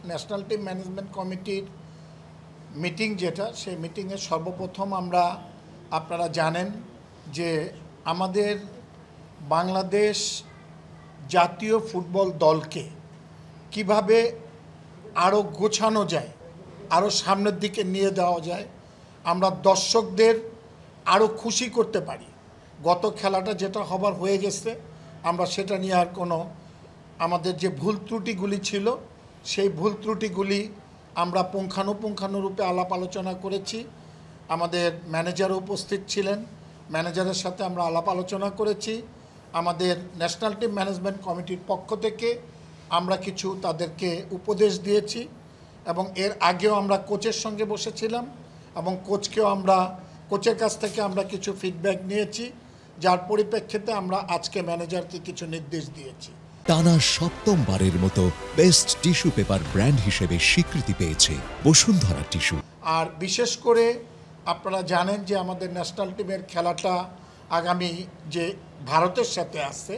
National team management কমিটির meeting যেটা সেই মিটিংয়ে সর্বপ্রথম আপনারা জানেন যে আমাদের বাংলাদেশ জাতীয় ফুটবল দলকে কিভাবে আরও গোছানো যায়, আরও সামনের দিকে নিয়ে যাওয়া যায়, আমরা দর্শকদের আরও খুশি করতে পারি। গত খেলাটা যেটা হবার হয়ে গেছে, আমরা সেটা নিয়ে আর কোনো আমাদের যে ভুল ত্রুটিগুলি ছিল সেই ভুল ত্রুটিগুলি আমরা পুঙ্খানুপুঙ্খানুরূপে আলাপ আলোচনা করেছি। আমাদের ম্যানেজারও উপস্থিত ছিলেন, ম্যানেজারের সাথে আমরা আলাপ আলোচনা করেছি। আমাদের ন্যাশনাল টিম ম্যানেজমেন্ট কমিটির পক্ষ থেকে আমরা কিছু তাদেরকে উপদেশ দিয়েছি এবং এর আগেও আমরা কোচের সঙ্গে বসেছিলাম এবং কোচের কাছ থেকে আমরা কিছু ফিডব্যাক নিয়েছি, যার পরিপ্রেক্ষিতে আমরা আজকে ম্যানেজারকে কিছু নির্দেশ দিয়েছি। টানা সপ্তমবারের মতো বেস্ট টিস্যু পেপার ব্র্যান্ড হিসেবে স্বীকৃতি পেয়েছে বসুন্ধরা টিস্যু। আর বিশেষ করে আপনারা জানেন যে আমাদের ন্যাশনাল টিমের খেলাটা আগামী যে ভারতের সাথে আছে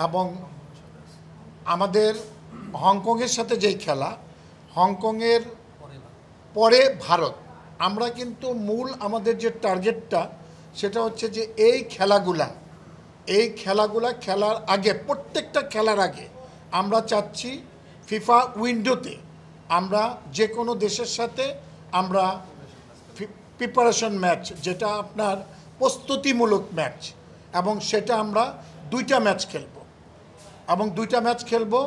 এবং আমাদের হংকংয়ের সাথে যেই খেলা, হংকংয়ের পরে ভারত। আমরা কিন্তু মূল আমাদের যে টার্গেটটা সেটা হচ্ছে যে এই খেলাগুলা খেলার আগে, প্রত্যেকটা খেলার আগে আমরা চাচ্ছি ফিফা উইন্ডোতে আমরা যে কোনো দেশের সাথে আমরা প্রিপারেশন ম্যাচ, যেটা আপনার প্রস্তুতিমূলক ম্যাচ, এবং সেটা আমরা দুইটা ম্যাচ খেলবো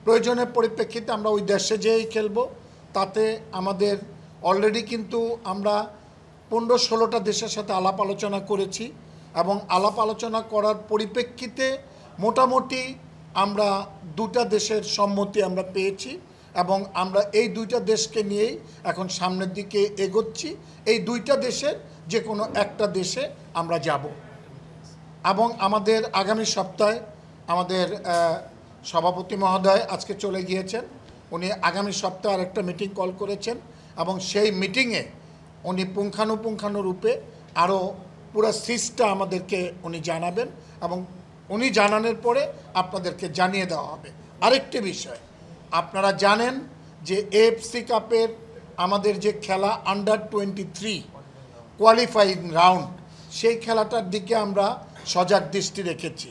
প্রয়োজনের পরিপ্রেক্ষিতে আমরা ওই দেশে যেয়েই খেলবো। তাতে আমাদের অলরেডি কিন্তু আমরা 15-16টা দেশের সাথে আলাপ আলোচনা করেছি এবং আলাপ আলোচনা করার পরিপ্রেক্ষিতে মোটামুটি আমরা দুটা দেশের সম্মতি আমরা পেয়েছি এবং আমরা এই দুইটা দেশকে নিয়েই এখন সামনের দিকে এগোচ্ছি। এই দুইটা দেশের যে কোনো একটা দেশে আমরা যাব এবং আমাদের আগামী সপ্তাহে আমাদের সভাপতি মহোদয় আজকে চলে গিয়েছেন, উনি আগামী সপ্তাহে আরেকটা মিটিং কল করেছেন এবং সেই মিটিংয়ে উনি পুঙ্খানুপুঙ্খানুরূপে আরও পুরো সিস্টেমটা আমাদেরকে উনি জানাবেন এবং উনি জানানোর পরে আপনাদেরকে জানিয়ে দেওয়া হবে। আরেকটি বিষয়, আপনারা জানেন যে এএফসি কাপের আমাদের যে খেলা আন্ডার-23 কোয়ালিফাইং রাউন্ড, সেই খেলাটার দিকে আমরা সজাগ দৃষ্টি রেখেছি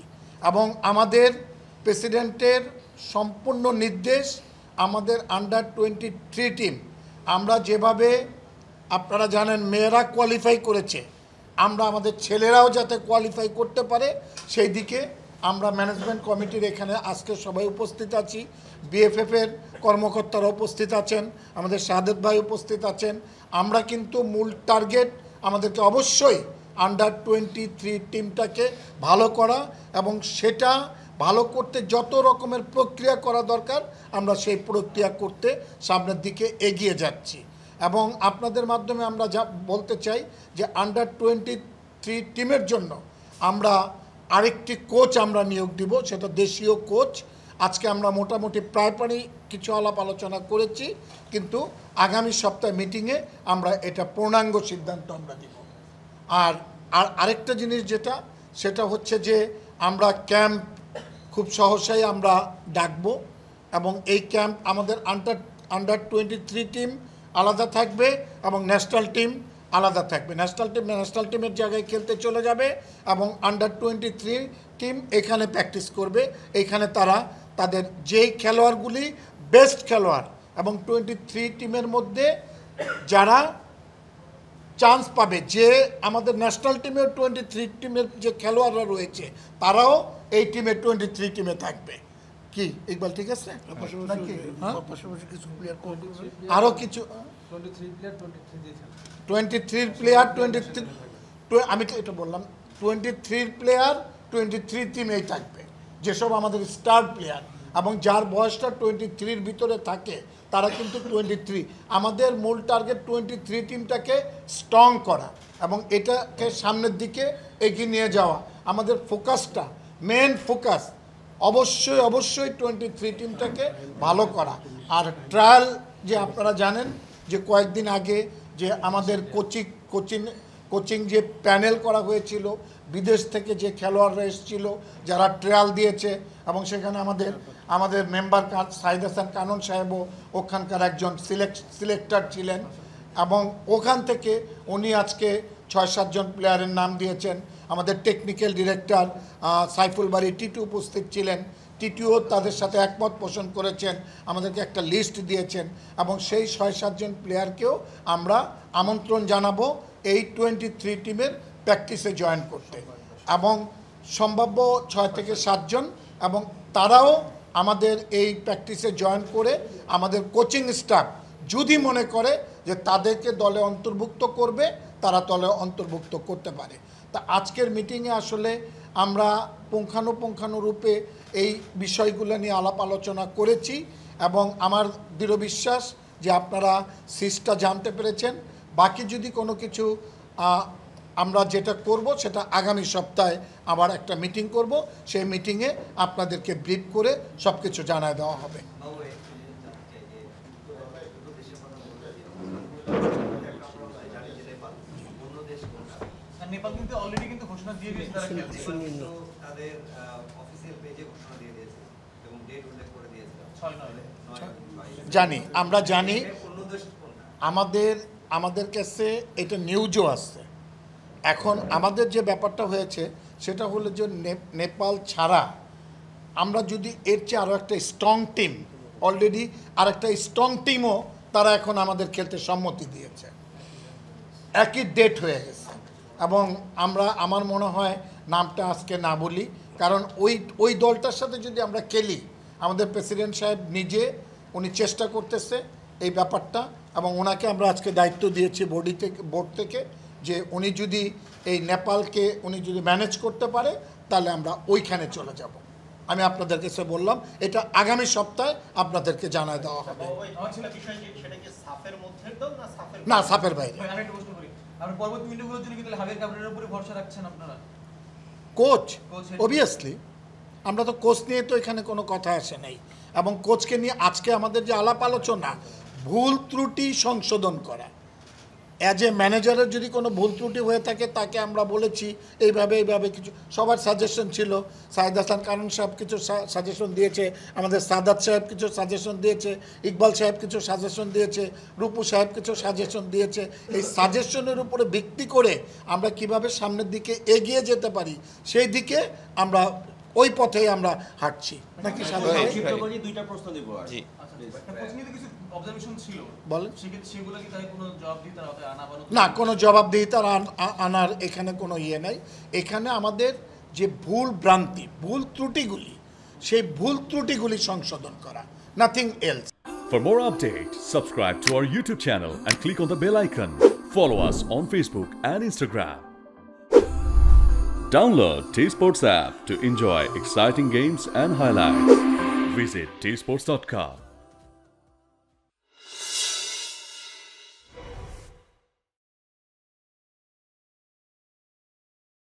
এবং আমাদের প্রেসিডেন্টের সম্পূর্ণ নির্দেশ আমাদের আন্ডার-23 টিম, আমরা যেভাবে আপনারা জানেন মেয়েরা কোয়ালিফাই করেছে, আমরা আমাদের ছেলেরাও যাতে কোয়ালিফাই করতে পারে সেই দিকে আমরা ম্যানেজমেন্ট কমিটির এখানে আজকে সবাই উপস্থিত আছি। বিএফএফের কর্মকর্তারা উপস্থিত আছেন, আমাদের শাহাদাত ভাই উপস্থিত আছেন। আমরা কিন্তু মূল টার্গেট আমাদেরকে অবশ্যই আন্ডার-23 টিমটাকে ভালো করা এবং সেটা ভালো করতে যত রকমের প্রক্রিয়া করা দরকার আমরা সেই প্রক্রিয়া করতে সামনের দিকে এগিয়ে যাচ্ছি। এবং আপনাদের মাধ্যমে আমরা যা বলতে চাই যে আন্ডার-23 টিমের জন্য আমরা আরেকটি কোচ আমরা নিয়োগ দিব, সেটা দেশীয় কোচ। আজকে আমরা মোটামুটি প্রায় কিছু আলাপ আলোচনা করেছি, কিন্তু আগামী সপ্তাহে মিটিংয়ে আমরা এটা পূর্ণাঙ্গ সিদ্ধান্ত আমরা দিব। আর আরেকটা জিনিস যেটা, সেটা হচ্ছে যে আমরা ক্যাম্প খুব সহসাই আমরা ডাকবো এবং এই ক্যাম্প আমাদের আন্ডার-23 টিম আলাদা থাকবে এবং ন্যাশনাল টিম আলাদা থাকবে। ন্যাশনাল টিমের জায়গায় খেলতে চলে যাবে এবং আন্ডার-23 টিম এখানে প্র্যাকটিস করবে। এইখানে তারা তাদের যেই খেলোয়াড়গুলি বেস্ট খেলোয়াড় এবং 23 টিমের মধ্যে যারা চান্স পাবে, যে আমাদের ন্যাশনাল টিমের 23 টিমের যে খেলোয়াড়রা রয়েছে তারাও এই টিমের 23 টিমে থাকবে। কি ইকবাল ঠিক আছে? আরও কিছু 23 প্লেয়ার 23, আমি তো এটা বললাম 23 প্লেয়ার 23 টিমেই থাকবে, যেসব আমাদের স্টার প্লেয়ার এবং যার বয়সটা 23-র ভিতরে থাকে তারা কিন্তু 23। আমাদের মূল টার্গেট 23 টিমটাকে স্ট্রং করা এবং এটাকে সামনের দিকে এগিয়ে নিয়ে যাওয়া। আমাদের ফোকাসটা, মেন ফোকাস অবশ্যই 23 টিমটাকে ভালো করা। আর ট্রায়াল যে আপনারা জানেন যে কয়েকদিন আগে যে আমাদের কোচিং যে প্যানেল করা হয়েছিল, বিদেশ থেকে যে খেলোয়াড়রা এসেছিল, যারা ট্রায়াল দিয়েছে, এবং সেখানে আমাদের মেম্বার সাইদ হাসান কানন সাহেবও ওখানকার একজন সিলেক্টর ছিলেন, এবং ওখান থেকে উনি আজকে 6-7 জন প্লেয়ারের নাম দিয়েছেন। আমাদের টেকনিক্যাল ডিরেক্টর সাইফুল বারী টিটু উপস্থিত ছিলেন, টিটিও তাদের সাথে একমত পোষণ করেছেন, আমাদেরকে একটা লিস্ট দিয়েছেন, এবং সেই 6-7 জন প্লেয়ারকেও আমরা আমন্ত্রণ জানাবো এই 23 টিমের প্র্যাকটিসে জয়েন করতে, এবং সম্ভাব্য 6 থেকে 7 জন, এবং তারাও আমাদের এই প্র্যাকটিসে জয়েন করে আমাদের কোচিং স্টাফ যদি মনে করে যে তাদেরকে দলে অন্তর্ভুক্ত করবে, তারা দলে অন্তর্ভুক্ত করতে পারে। তা আজকের মিটিংয়ে আসলে আমরা পুঙ্খানুপুঙ্খানুরূপে এই বিষয়গুলো নিয়ে আলাপ আলোচনা করেছি, এবং আমার দৃঢ় বিশ্বাস যে আপনারা সিস্টটা জানতে পেরেছেন। বাকি যদি কোনো কিছু আমরা যেটা করব সেটা আগামী সপ্তাহে আবার একটা মিটিং করব, সেই মিটিংয়ে আপনাদেরকে ব্রিফ করে সব কিছু জানায় দেওয়া হবে। নেপাল কিন্তু অলরেডি কিন্তু ঘোষণা দিয়ে দিয়েছে, তারা তাদের অফিসিয়াল পেজে ঘোষণা দিয়ে দিয়েছে এবং ডেট উল্লেখ করে দিয়েছে 6-9 জানি, আমরা জানি, আমাদের কাছে এটা নিউজও আসছে। এখন আমাদের যে ব্যাপারটা হয়েছে সেটা হলো যে নেপাল ছাড়া আমরা যদি এর চেয়ে আরও একটা স্ট্রং টিম, অলরেডি আর একটা স্ট্রং টিমও তারা এখন আমাদের খেলতে সম্মতি দিয়েছে, একই ডেট হয়ে গেছে, এবং আমার মনে হয় নামটা আজকে না বলি, কারণ ওই দলটার সাথে যদি আমরা খেলি, আমাদের প্রেসিডেন্ট সাহেব নিজে উনি চেষ্টা করতেছে এই ব্যাপারটা, এবং ওনাকে আমরা আজকে দায়িত্ব দিয়েছি বোর্ড থেকে যে উনি যদি এই নেপালকে উনি যদি ম্যানেজ করতে পারে তাহলে আমরা ওইখানে চলে যাব। আমি আপনাদের কাছে বললাম এটা আগামী সপ্তাহে আপনাদেরকে জানায় দেওয়া হবে। না, সাফের বাইরে। কোচ অবভিয়াসলি, আমরা তো কোচ নিয়ে তো এখানে কোনো কথা আসে নাই, এবং কোচকে নিয়ে আজকে আমাদের যে আলাপ আলোচনা, ভুল ত্রুটি সংশোধন করা, অ্যাজ এ ম্যানেজারের যদি কোনো ভুল ত্রুটি হয়ে থাকে তাকে আমরা বলেছি এইভাবে কিছু, সবার সাজেশন ছিল, সাইদ হাসান কানন সাহেব কিছু সাজেশন দিয়েছে, আমাদের সাদাত সাহেব কিছু সাজেশন দিয়েছে, ইকবাল সাহেব কিছু সাজেশন দিয়েছে, রূপু সাহেব কিছু সাজেশন দিয়েছে। এই সাজেশনের উপরে ভিত্তি করে আমরা কিভাবে সামনের দিকে এগিয়ে যেতে পারি সেই দিকে আমরা ওই পথেই আমরা হাঁটছি। নাকি দুইটা প্রশ্ন দেব আর না, কোনো জবাবদিহিতার আনার এখানে কোনো ইয়ে নাই। এখানে আমাদের যে ভুল ত্রুটিগুলি, সেই ভুল ত্রুটিগুলি সংশোধন করা, nothing else. For more updates, subscribe to our YouTube channel and click on the bell icon. Follow us on Facebook and Instagram. Download T-Sports app to enjoy exciting games and highlights. Visit tsports.com.